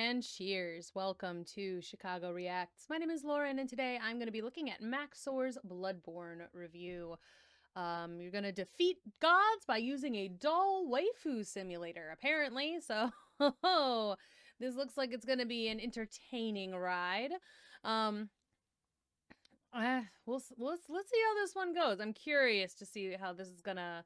and cheers. Welcome to Chicago Reacts. My name is Lauren, and today I'm going to be looking at Max0r's Bloodborne review. You're going to defeat gods by using a doll waifu simulator, apparently. So, this looks like it's going to be an entertaining ride. Let's see how this one goes. I'm curious to see how this is gonna,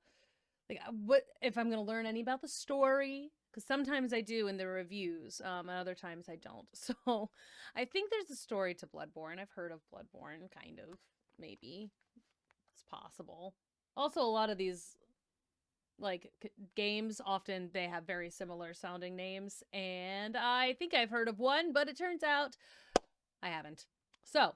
like, what if I'm gonna learn any about the story, because sometimes I do in the reviews, and other times I don't. So I think there's a story to Bloodborne. I've heard of Bloodborne, kind of, maybe it's possible. Also, a lot of these games, often they have very similar sounding names, and I think I've heard of one, but it turns out I haven't. So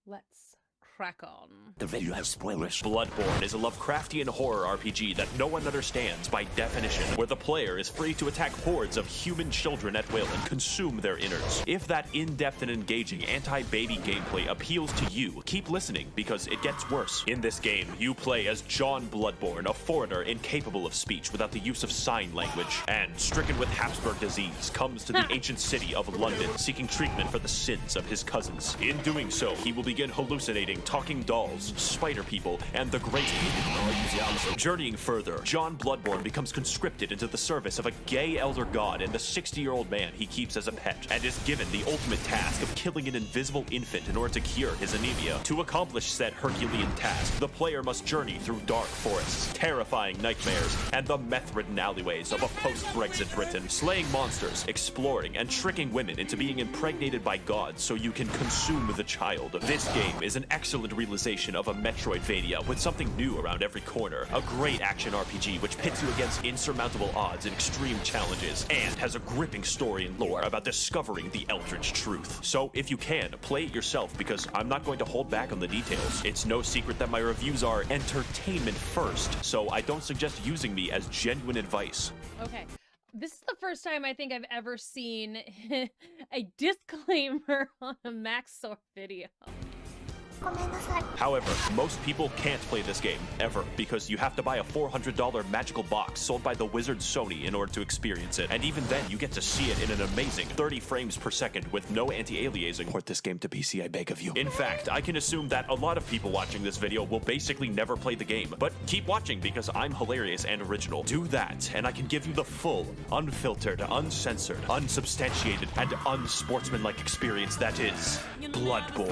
let's crack on. The video has spoilers. Bloodborne is a Lovecraftian horror RPG that no one understands by definition, where the player is free to attack hordes of human children at will and consume their innards. If that in-depth and engaging anti-baby gameplay appeals to you, keep listening, because it gets worse. In this game, you play as John Bloodborne, a foreigner incapable of speech without the use of sign language, and stricken with Habsburg disease, comes to the ancient city of London, seeking treatment for the sins of his cousins. In doing so, he will begin hallucinating talking dolls, spider people, and the great people. Journeying further, John Bloodborne becomes conscripted into the service of a gay elder god and the 60-year-old man he keeps as a pet, and is given the ultimate task of killing an invisible infant in order to cure his anemia. To accomplish said Herculean task, the player must journey through dark forests, terrifying nightmares, and the meth-ridden alleyways of a post-Brexit Britain, slaying monsters, exploring, and tricking women into being impregnated by gods so you can consume the child. This game is an excellent realization of a Metroidvania with something new around every corner, a great action RPG which pits you against insurmountable odds and extreme challenges, and has a gripping story and lore about discovering the Eldritch truth. So if you can, play it yourself, because I'm not going to hold back on the details. It's no secret that my reviews are entertainment first, so I don't suggest using me as genuine advice. Okay. This is the first time I think I've ever seen a disclaimer on a Max0r video. However, most people can't play this game, ever, because you have to buy a $400 magical box sold by the wizard Sony in order to experience it, and even then you get to see it in an amazing 30 frames per second with no anti-aliasing. Port this game to PC, I beg of you. In fact, I can assume that a lot of people watching this video will basically never play the game, but keep watching because I'm hilarious and original. Do that, and I can give you the full, unfiltered, uncensored, unsubstantiated, and unsportsmanlike experience that is Bloodborne.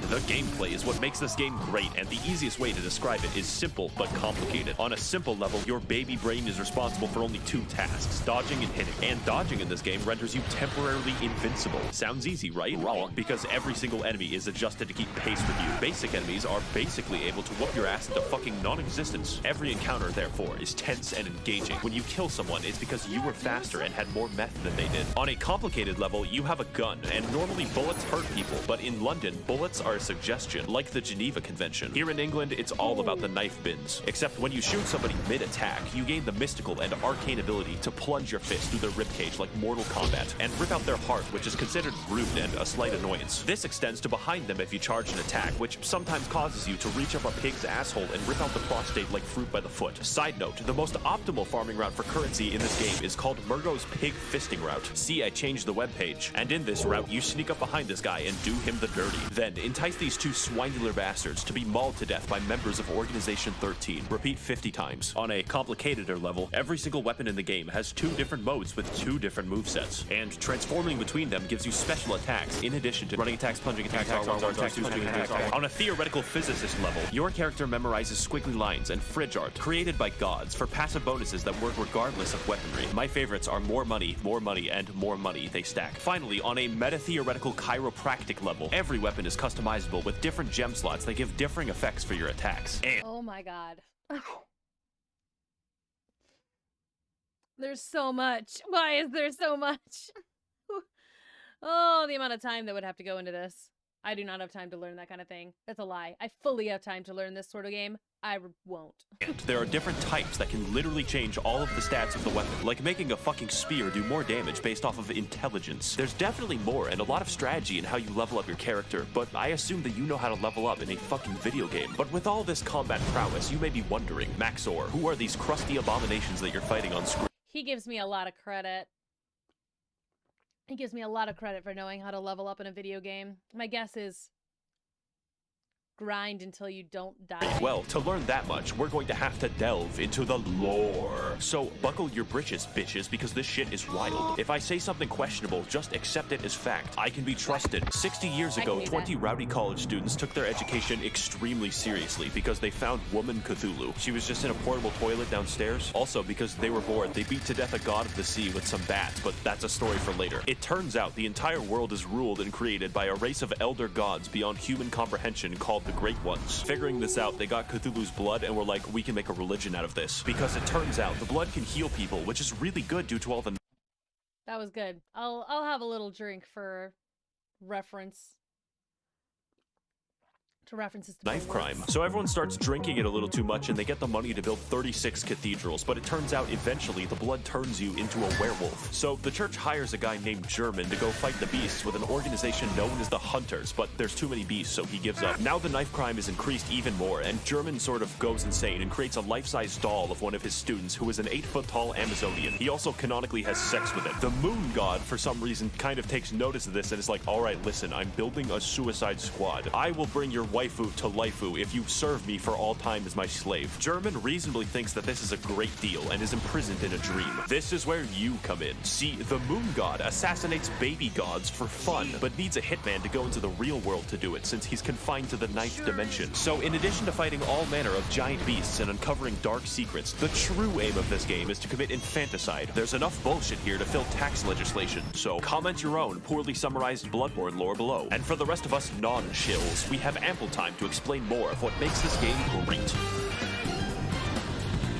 The gameplay is what makes this game great, and the easiest way to describe it is simple but complicated. On a simple level, your baby brain is responsible for only two tasks, dodging and hitting. And dodging in this game renders you temporarily invincible. Sounds easy, right? Wrong, because every single enemy is adjusted to keep pace with you. Basic enemies are basically able to whoop your ass into fucking non-existence. Every encounter, therefore, is tense and engaging. When you kill someone, it's because you were faster and had more meth than they did. On a complicated level, you have a gun, and normally bullets hurt people, but in London, bullets are a suggestion, like the Geneva Convention. Here in England, it's all about the knife bins. Except when you shoot somebody mid-attack, you gain the mystical and arcane ability to plunge your fist through their ribcage like Mortal Kombat, and rip out their heart, which is considered rude and a slight annoyance. This extends to behind them if you charge an attack, which sometimes causes you to reach up a pig's asshole and rip out the prostate like fruit by the foot. Side note, the most optimal farming route for currency in this game is called Murgo's Pig Fisting Route. See, I changed the webpage. And in this route, you sneak up behind this guy and do him the dirty. Then entice these two swinular bastards to be mauled to death by members of Organization 13. Repeat 50 times. On a complicateder level, every single weapon in the game has two different modes with two different movesets, and transforming between them gives you special attacks in addition to running attacks, plunging attacks, R1 attacks, swinging attacks. On a theoretical physicist level, your character memorizes squiggly lines and fridge art created by gods for passive bonuses that work regardless of weaponry. My favorites are more money, and more money they stack. Finally, on a meta-theoretical chiropractic level, every weapon is customizable with different gem slots that give differing effects for your attacks. And oh my god. There's so much. Why is there so much? Oh, the amount of time that would have to go into this. I do not have time to learn that kind of thing. That's a lie. I fully have time to learn this sort of game. I won't. There are different types that can literally change all of the stats of the weapon, like making a fucking spear do more damage based off of intelligence. There's definitely more and a lot of strategy in how you level up your character, but I assume that you know how to level up in a fucking video game. But with all this combat prowess, you may be wondering, Max0r, who are these crusty abominations that you're fighting on screen? He gives me a lot of credit. He gives me a lot of credit for knowing how to level up in a video game. My guess is grind until you don't die. Well, to learn that much, we're going to have to delve into the lore. So buckle your britches, bitches, because this shit is wild. If I say something questionable, just accept it as fact. I can be trusted. 60 years ago, 20 rowdy college students took their education extremely seriously because they found woman Cthulhu. She was just in a portable toilet downstairs. Also, because they were bored, they beat to death a god of the sea with some bats, but that's a story for later. It turns out the entire world is ruled and created by a race of elder gods beyond human comprehension called the Great Ones. Figuring this out, they got Cthulhu's blood and were like, we can make a religion out of this. Because it turns out the blood can heal people, which is really good due to all the... That was good. I'll have a little drink for reference. To references to knife crime. So everyone starts drinking it a little too much and they get the money to build 36 cathedrals, but it turns out eventually the blood turns you into a werewolf. So the church hires a guy named German to go fight the beasts with an organization known as the Hunters, but there's too many beasts, so he gives up. Now the knife crime is increased even more, and German sort of goes insane and creates a life-size doll of one of his students who is an 8-foot-tall Amazonian. He also canonically has sex with it. The moon god, for some reason, kind of takes notice of this and is like, alright, listen, I'm building a suicide squad. I will bring your waifu to Laifu if you serve me for all time as my slave. German reasonably thinks that this is a great deal and is imprisoned in a dream. This is where you come in. See, the moon god assassinates baby gods for fun, but needs a hitman to go into the real world to do it since he's confined to the 9th dimension. So in addition to fighting all manner of giant beasts and uncovering dark secrets, the true aim of this game is to commit infanticide. There's enough bullshit here to fill tax legislation, so comment your own poorly summarized Bloodborne lore below. And for the rest of us non-shills, we have ample time to explain more of what makes this game great.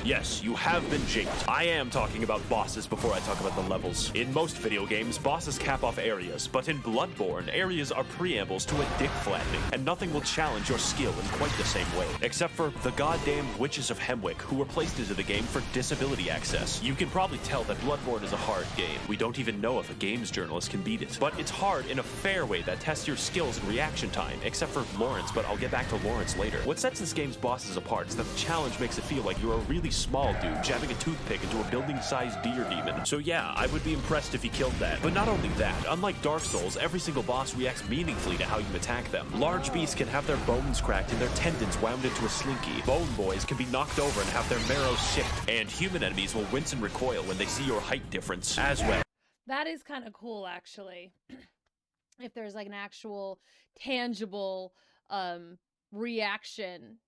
Yes, you have been jinxed. I am talking about bosses before I talk about the levels. In most video games, bosses cap off areas, but in Bloodborne, areas are preambles to a dick flattening, and nothing will challenge your skill in quite the same way. Except for the goddamn Witches of Hemwick, who were placed into the game for disability access. You can probably tell that Bloodborne is a hard game. We don't even know if a games journalist can beat it. But it's hard in a fair way that tests your skills and reaction time, except for Lawrence, but I'll get back to Lawrence later. What sets this game's bosses apart is that the challenge makes it feel like you're a really small dude jabbing a toothpick into a building-sized deer demon. So yeah, I would be impressed if he killed that. But not only that, unlike Dark Souls, every single boss reacts meaningfully to how you attack them. Large beasts can have their bones cracked and their tendons wound into a slinky. Bone boys can be knocked over and have their marrow shipped. And human enemies will wince and recoil when they see your height difference as well. That is kind of cool, actually. If there's like an actual tangible reaction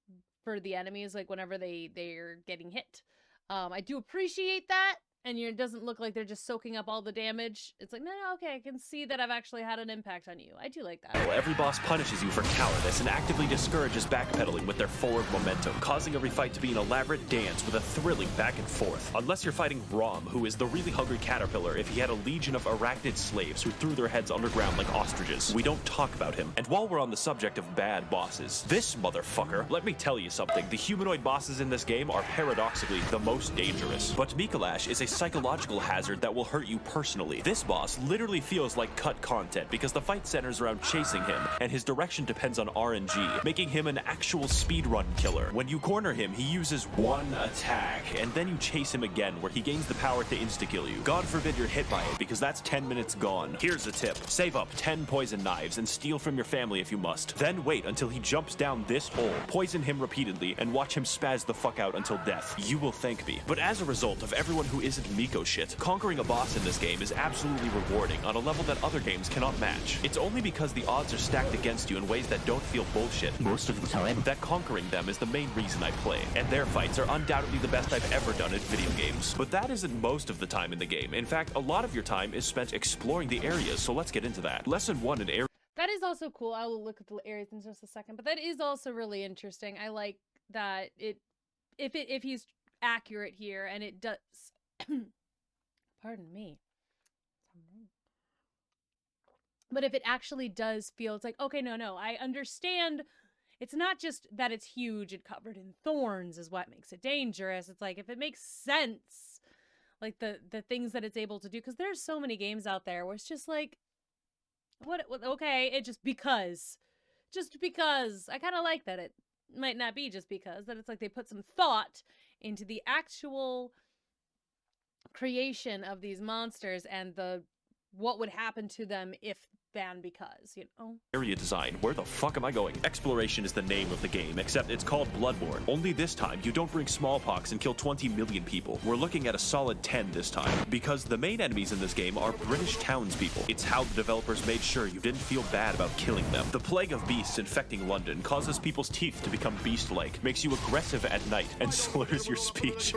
for the enemies, like whenever they're getting hit. I do appreciate that, and it doesn't look like they're just soaking up all the damage. It's like, no, okay, I can see that I've actually had an impact on you. I do like that. Every boss punishes you for cowardice and actively discourages backpedaling with their forward momentum, causing every fight to be an elaborate dance with a thrilling back and forth. Unless you're fighting Rom, who is the really hungry caterpillar if he had a legion of arachnid slaves who threw their heads underground like ostriches. We don't talk about him. And while we're on the subject of bad bosses, this motherfucker, let me tell you something, the humanoid bosses in this game are paradoxically the most dangerous. But Mikolash is a psychological hazard that will hurt you personally. This boss literally feels like cut content because the fight centers around chasing him, and his direction depends on RNG, making him an actual speedrun killer. When you corner him, he uses one attack, and then you chase him again, where he gains the power to insta-kill you. God forbid you're hit by it, because that's 10 minutes gone. Here's a tip. Save up 10 poison knives and steal from your family if you must. Then wait until he jumps down this hole, poison him repeatedly, and watch him spaz the fuck out until death. You will thank me. But as a result of everyone who isn't Miko shit, conquering a boss in this game is absolutely rewarding on a level that other games cannot match. It's only because the odds are stacked against you in ways that don't feel bullshit most of the time that conquering them is the main reason I play, and their fights are undoubtedly the best I've ever done in video games. But that isn't most of the time in the game. In fact, a lot of your time is spent exploring the areas, so let's get into that. Lesson 1 in area. That is also cool. I will look at the areas in just a second, but that is also really interesting. I like that if he's accurate here, and it does. Pardon me. But if it actually does feel, it's like, okay, no, I understand. It's not just that it's huge and covered in thorns is what makes it dangerous. It's like, if it makes sense, like the things that it's able to do, because there's so many games out there where it's just like, what okay, it just because I kind of like that it might not be just because, that it's like they put some thought into the actual creation of these monsters and the what would happen to them if than because, you know? Area design. Where the fuck am I going? Exploration is the name of the game, except it's called Bloodborne. Only this time, you don't bring smallpox and kill 20 million people. We're looking at a solid 10 this time, because the main enemies in this game are British townspeople. It's how the developers made sure you didn't feel bad about killing them. The plague of beasts infecting London causes people's teeth to become beast-like, makes you aggressive at night, and slurs your speech.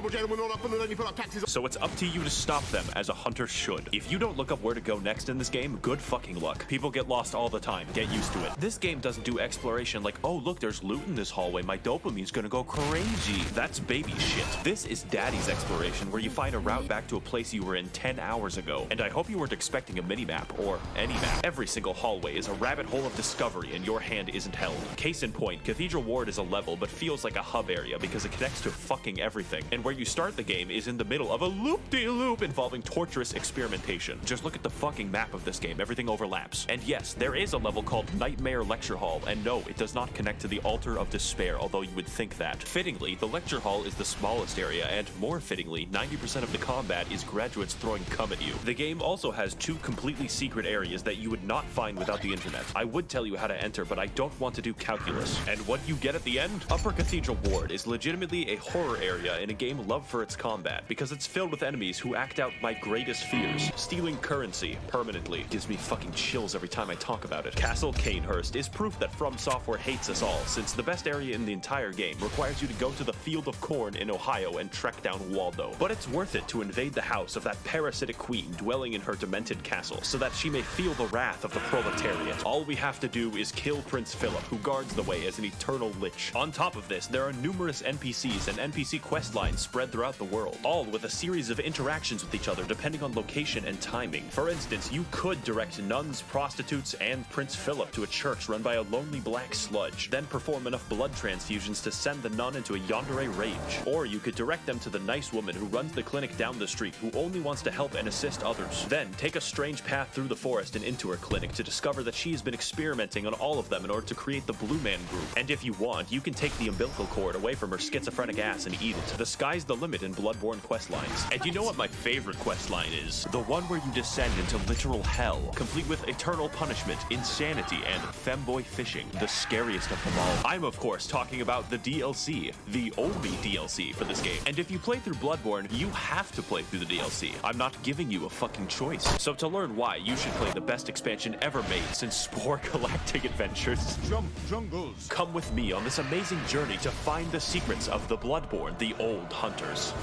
So it's up to you to stop them, as a hunter should. If you don't look up where to go next in this game, good fucking luck. People get lost all the time. Get used to it. This game doesn't do exploration like, oh look, there's loot in this hallway. My dopamine's gonna go crazy. That's baby shit. This is daddy's exploration, where you find a route back to a place you were in 10 hours ago. And I hope you weren't expecting a mini-map, or any map. Every single hallway is a rabbit hole of discovery, and your hand isn't held. Case in point, Cathedral Ward is a level, but feels like a hub area because it connects to fucking everything. And where you start the game is in the middle of a loop-de-loop involving torturous experimentation. Just look at the fucking map of this game. Everything overlaps. And yes, there is a level called Nightmare Lecture Hall, and no, it does not connect to the Altar of Despair, although you would think that. Fittingly, the Lecture Hall is the smallest area, and more fittingly, 90% of the combat is graduates throwing cum at you. The game also has 2 completely secret areas that you would not find without the internet. I would tell you how to enter, but I don't want to do calculus. And what you get at the end? Upper Cathedral Ward is legitimately a horror area in a game loved for its combat, because it's filled with enemies who act out my greatest fears. Stealing currency permanently gives me fucking chills every time I talk about it. Castle Canehurst is proof that From Software hates us all, since the best area in the entire game requires you to go to the Field of Corn in Ohio and trek down Waldo. But it's worth it to invade the house of that parasitic queen dwelling in her demented castle, so that she may feel the wrath of the proletariat. All we have to do is kill Prince Philip, who guards the way as an eternal lich. On top of this, there are numerous NPCs and NPC quest lines spread throughout the world, all with a series of interactions with each other depending on location and timing. For instance, you could direct nuns, prostitutes, and Prince Philip to a church run by a lonely black sludge, then perform enough blood transfusions to send the nun into a yandere rage. Or you could direct them to the nice woman who runs the clinic down the street, who only wants to help and assist others. Then take a strange path through the forest and into her clinic to discover that she has been experimenting on all of them in order to create the Blue Man Group. And if you want, you can take the umbilical cord away from her schizophrenic ass and eat it. The sky's the limit in Bloodborne questlines. And you know what my favorite questline is? The one where you descend into literal hell, complete with eternal punishment, insanity, and femboy fishing, the scariest of them all. I'm of course talking about the DLC, the only DLC for this game. And if you play through Bloodborne, you have to play through the DLC. I'm not giving you a fucking choice. So to learn why, you should play the best expansion ever made since Spore Galactic Adventures. Jungles. Come with me on this amazing journey to find the secrets of the Bloodborne, the Old Hunters.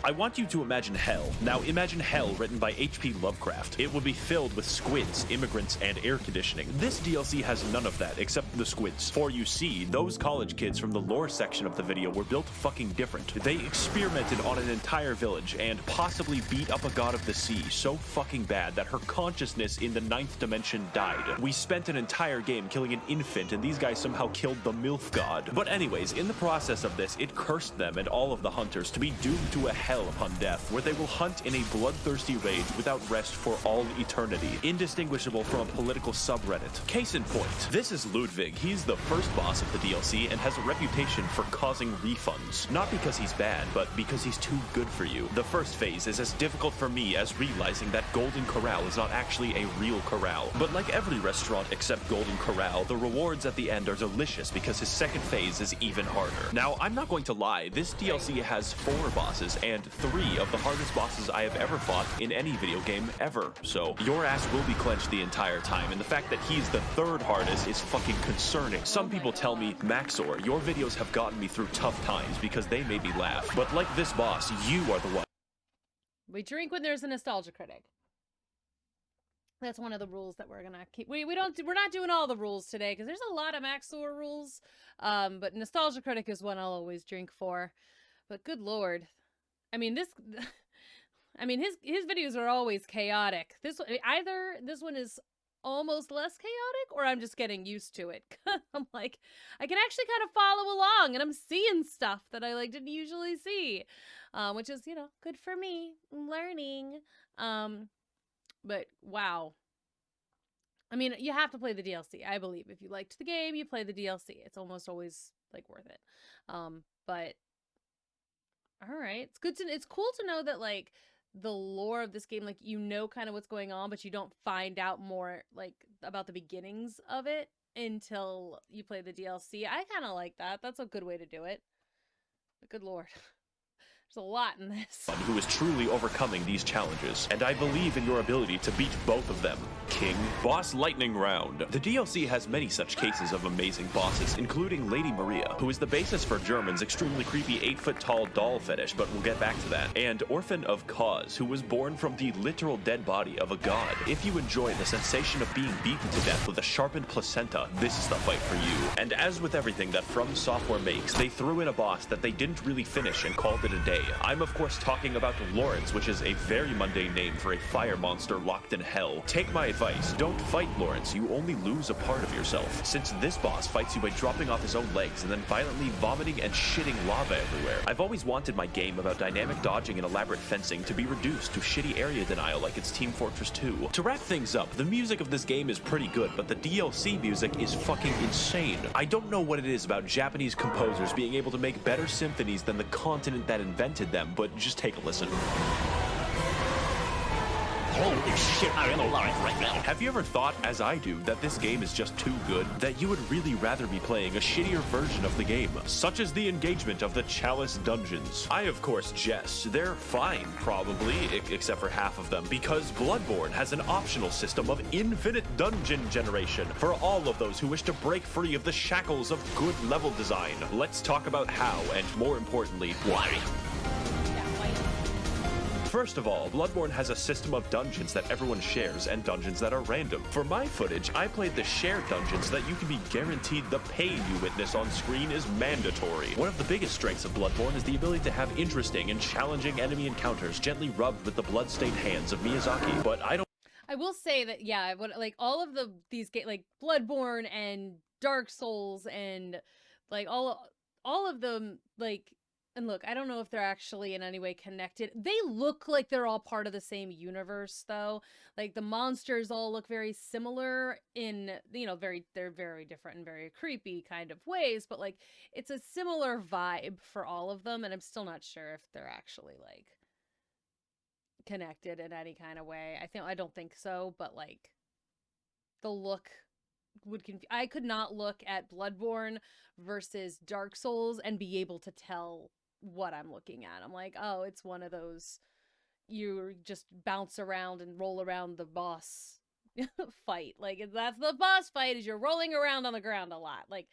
I want you to imagine hell. Now imagine hell written by H.P. Lovecraft. It would be filled with squids, immigrants, and air conditioning. This DLC has none of that except the squids. For you see, those college kids from the lore section of the video were built fucking different. They experimented on an entire village and possibly beat up a god of the sea so fucking bad that her consciousness in the 9th dimension died. We spent an entire game killing an infant, and these guys somehow killed the MILF god. But anyways, in the process of this, it cursed them and all of the hunters to be doomed to a hell upon death, where they will hunt in a bloodthirsty rage without rest for all eternity, indistinguishable from a political subreddit. Case in point, this is Ludwig. He's the first boss of the DLC and has a reputation for causing refunds. Not because he's bad, but because he's too good for you. The first phase is as difficult for me as realizing that Golden Corral is not actually a real corral. But like every restaurant except Golden Corral, the rewards at the end are delicious because his second phase is even harder. Now, I'm not going to lie, this DLC has 4 bosses and 3 of the hardest bosses I have ever fought in any video game ever. So your ass will be clenched the entire time, and the fact that he's the 3rd hardest is fucking concerning. Some people tell me, Max0r, your videos have gotten me through tough times because they made me laugh. But like this boss, you are the one. We drink when there's a nostalgia critic. That's one of the rules that we're gonna keep. We're not doing all the rules today because there's a lot of Max0r rules. But nostalgia critic is one I'll always drink for. But good lord, I mean this. I mean, his videos are always chaotic. Either this one is almost less chaotic, or I'm just getting used to it. I'm like, I can actually kind of follow along, and I'm seeing stuff that I like didn't usually see, which is, you know, good for me. I'm learning. But wow. I mean, you have to play the DLC. I believe if you liked the game, you play the DLC. It's almost always like worth it. But all right, it's cool to know that like the lore of this game, like, you know, kind of what's going on, but you don't find out more like about the beginnings of it until you play the DLC. I kind of like that. That's a good way to do it. But good lord. There's a lot in this. Who is truly overcoming these challenges, and I believe in your ability to beat both of them. King Boss Lightning Round. The DLC has many such cases of amazing bosses, including Lady Maria, who is the basis for German's extremely creepy 8-foot-tall doll fetish, but we'll get back to that, and Orphan of Cause, who was born from the literal dead body of a god. If you enjoy the sensation of being beaten to death with a sharpened placenta, this is the fight for you. And as with everything that From Software makes, they threw in a boss that they didn't really finish and called it a day. I'm of course talking about Lawrence, which is a very mundane name for a fire monster locked in hell. Take my advice, don't fight Lawrence, you only lose a part of yourself, since this boss fights you by dropping off his own legs and then violently vomiting and shitting lava everywhere. I've always wanted my game about dynamic dodging and elaborate fencing to be reduced to shitty area denial like it's Team Fortress 2. To wrap things up, the music of this game is pretty good, but the DLC music is fucking insane. I don't know what it is about Japanese composers being able to make better symphonies than the continent that invented them, but just take a listen. Holy shit, I'm alive right now. Have you ever thought, as I do, that this game is just too good? That you would really rather be playing a shittier version of the game, such as the engagement of the Chalice Dungeons? I, of course, jest. They're fine, probably, except for half of them, because Bloodborne has an optional system of infinite dungeon generation for all of those who wish to break free of the shackles of good level design. Let's talk about how, and more importantly, why. First of all, Bloodborne has a system of dungeons that everyone shares and dungeons that are random. For my footage, I played the shared dungeons that you can be guaranteed the pain you witness on screen is mandatory. One of the biggest strengths of Bloodborne is the ability to have interesting and challenging enemy encounters gently rubbed with the blood-stained hands of Miyazaki, but I will say that, yeah, like all of these games, like Bloodborne and Dark Souls and like all of them, like, and look, I don't know if they're actually in any way connected. They look like they're all part of the same universe, though. Like, the monsters all look very similar in, you know, they're very different and very creepy kind of ways, but, like, it's a similar vibe for all of them, and I'm still not sure if they're actually, like, connected in any kind of way. I don't think so, but, like, the look would I could not look at Bloodborne versus Dark Souls and be able to tell what I'm looking at. I'm like, oh, it's one of those you just bounce around and roll around the boss fight. Like, that's the boss fight, is you're rolling around on the ground a lot. Like,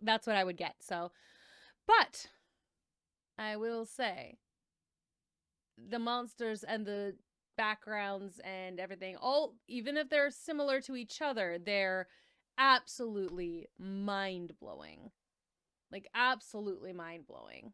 that's what I would get. So, but I will say the monsters and the backgrounds and everything, all, even if they're similar to each other, they're absolutely mind-blowing. Like, absolutely mind-blowing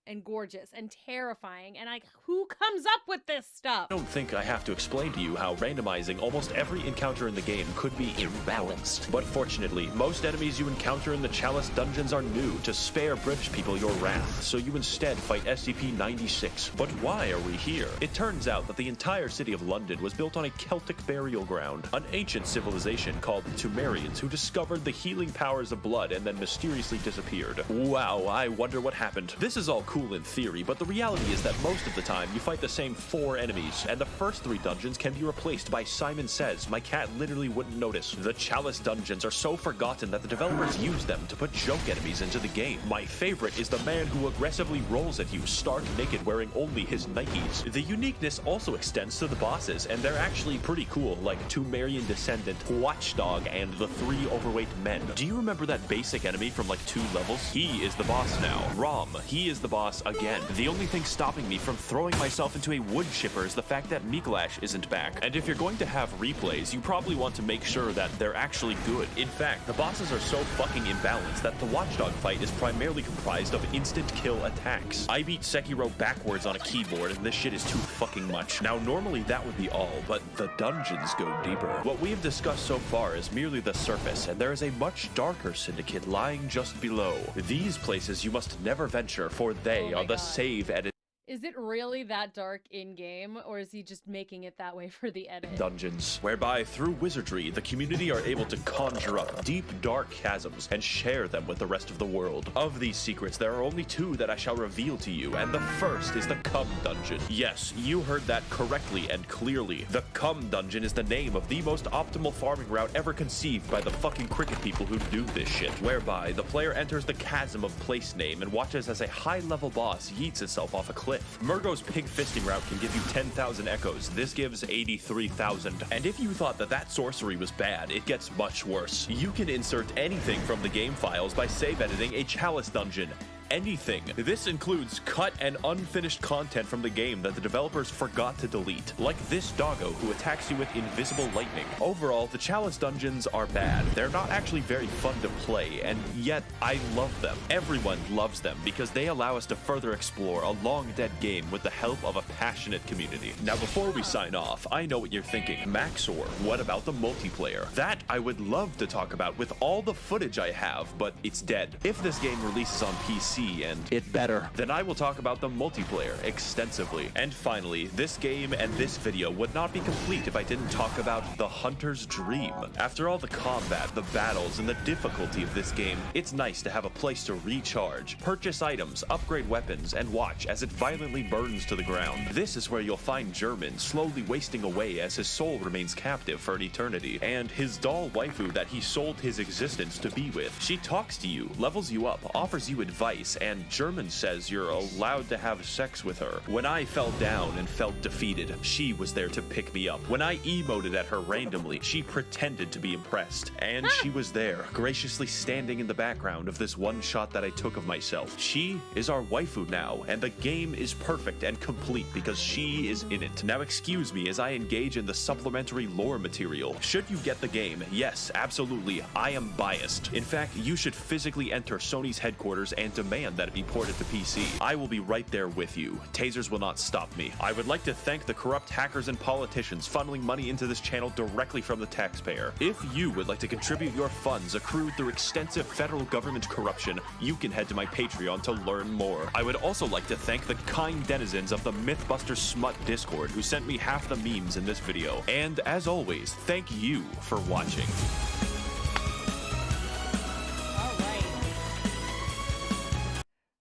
and gorgeous and terrifying, and like, who comes up with this stuff? I don't think I have to explain to you how randomizing almost every encounter in the game could be imbalanced. But fortunately, most enemies you encounter in the Chalice Dungeons are new to spare British people your wrath, so you instead fight SCP-96. But why are we here? It turns out that the entire city of London was built on a Celtic burial ground, an ancient civilization called the Sumerians, who discovered the healing powers of blood and then mysteriously disappeared. Wow, I wonder what happened. This is all cool in theory, but the reality is that most of the time you fight the same 4 enemies, and the first 3 dungeons can be replaced by Simon Says. My cat literally wouldn't notice. The Chalice Dungeons are so forgotten that the developers use them to put joke enemies into the game. My favorite is the man who aggressively rolls at you stark naked wearing only his Nikes. The uniqueness also extends to the bosses, and they're actually pretty cool, like Tumerian Descendant, Watchdog, and the 3 overweight men. Do you remember that basic enemy from like 2 levels? He is the boss now. Rom, he is the boss boss again. The only thing stopping me from throwing myself into a wood chipper is the fact that Mikolash isn't back. And if you're going to have replays, you probably want to make sure that they're actually good. In fact, the bosses are so fucking imbalanced that the Watchdog fight is primarily comprised of instant kill attacks. I beat Sekiro backwards on a keyboard, and this shit is too fucking much. Now, normally that would be all, but the dungeons go deeper. What we have discussed so far is merely the surface, and there is a much darker syndicate lying just below. These places you must never venture, for they are the save edit. Is it really that dark in-game, or is he just making it that way for the edit? Dungeons, whereby through wizardry, the community are able to conjure up deep, dark chasms and share them with the rest of the world. Of these secrets, there are only two that I shall reveal to you, and the first is the Cum Dungeon. Yes, you heard that correctly and clearly. The Cum Dungeon is the name of the most optimal farming route ever conceived by the fucking cricket people who do this shit, whereby the player enters the chasm of place name and watches as a high-level boss yeets itself off a cliff. Murgo's pig fisting route can give you 10,000 echoes. This gives 83,000. And if you thought that that sorcery was bad, it gets much worse. You can insert anything from the game files by save editing a chalice dungeon. Anything. This includes cut and unfinished content from the game that the developers forgot to delete, like this doggo who attacks you with invisible lightning. Overall, the chalice dungeons are bad. They're not actually very fun to play, and yet I love them. Everyone loves them because they allow us to further explore a long-dead game with the help of a passionate community. Now, before we sign off, I know what you're thinking. Max0r, what about the multiplayer? That I would love to talk about with all the footage I have, but it's dead. If this game releases on PC, and it better, then I will talk about the multiplayer extensively. And finally, this game and this video would not be complete if I didn't talk about the Hunter's Dream. After all the combat, the battles, and the difficulty of this game, it's nice to have a place to recharge, purchase items, upgrade weapons, and watch as it violently burns to the ground. This is where you'll find German slowly wasting away as his soul remains captive for an eternity, and his doll waifu that he sold his existence to be with. She talks to you, levels you up, offers you advice, and German says you're allowed to have sex with her. When I fell down and felt defeated, she was there to pick me up. When I emoted at her randomly, she pretended to be impressed. And she was there, graciously standing in the background of this one shot that I took of myself. She is our waifu now, and the game is perfect and complete because she is in it. Now excuse me as I engage in the supplementary lore material. Should you get the game, yes, absolutely, I am biased. In fact, you should physically enter Sony's headquarters and demand that it be ported to PC. I will be right there with you. Tasers will not stop me. I would like to thank the corrupt hackers and politicians funneling money into this channel directly from the taxpayer. If you would like to contribute your funds accrued through extensive federal government corruption, you can head to my Patreon to learn more. I would also like to thank the kind denizens of the Mythbusters Smut Discord who sent me half the memes in this video. And as always, thank you for watching.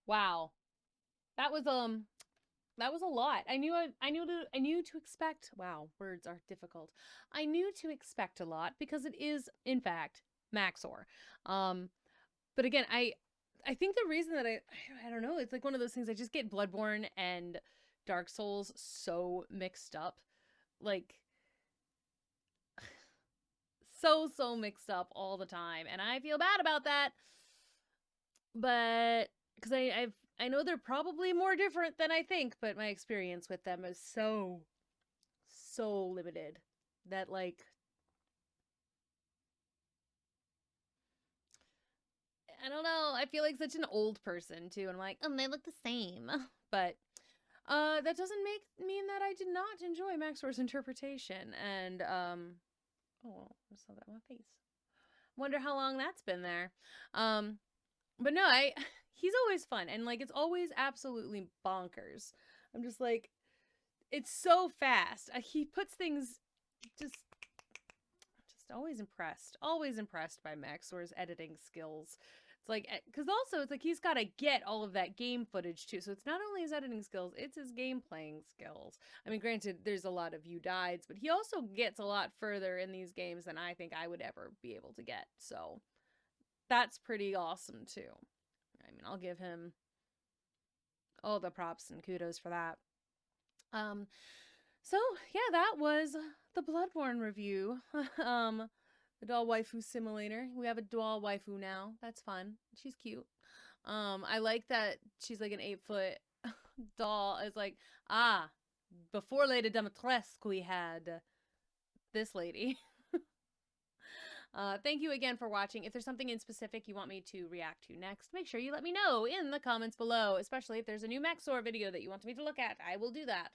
Wow, that was a lot. I knew to expect. Wow, words are difficult. I knew to expect a lot because it is in fact Max0r. But again, I think the reason that I don't know, it's like one of those things. I just get Bloodborne and Dark Souls so mixed up, like so mixed up all the time, and I feel bad about that. But because I know they're probably more different than I think, but my experience with them is so limited that, like, I don't know, I feel like such an old person too, and I'm like, they look the same. But that doesn't mean that I did not enjoy Max0r's interpretation. And oh, I saw that on my face. Wonder how long that's been there. But no, he's always fun, and like it's always absolutely bonkers. I'm just like, it's so fast. He puts things just always impressed by Max0r's editing skills. It's like, because also it's like he's got to get all of that game footage too. So it's not only his editing skills, it's his game playing skills. I mean, granted, there's a lot of you dieds, but he also gets a lot further in these games than I think I would ever be able to get. So that's pretty awesome too. I mean, I'll give him all the props and kudos for that. So yeah, that was the Bloodborne review. The doll waifu simulator. We have a doll waifu now. That's fun. She's cute. I like that she's like an 8-foot doll. It's like, before Lady Dimitrescu we had this lady. Thank you again for watching. If there's something in specific you want me to react to next, make sure you let me know in the comments below, especially if there's a new Max0r video that you want me to look at. I will do that.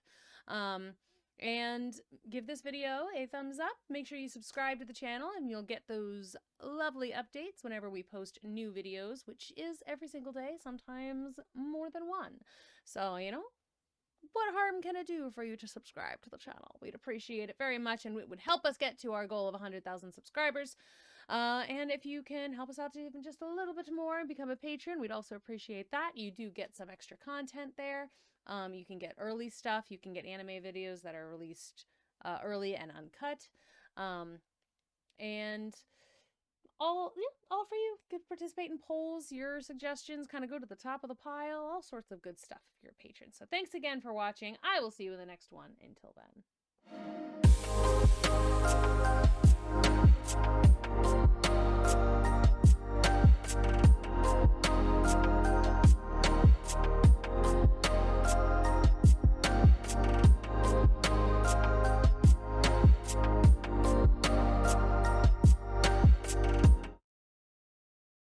And give this video a thumbs up. Make sure you subscribe to the channel and you'll get those lovely updates whenever we post new videos, which is every single day, sometimes more than one. So, you know, what harm can it do for you to subscribe to the channel? We'd appreciate it very much, and it would help us get to our goal of 100,000 subscribers. And if you can help us out to even just a little bit more and become a patron, we'd also appreciate that. You do get some extra content there. You can get early stuff. You can get anime videos that are released early and uncut. And all for you. Could participate in polls. Your suggestions kind of go to the top of the pile. All sorts of good stuff if you're a patron. So thanks again for watching. I will see you in the next one. Until then.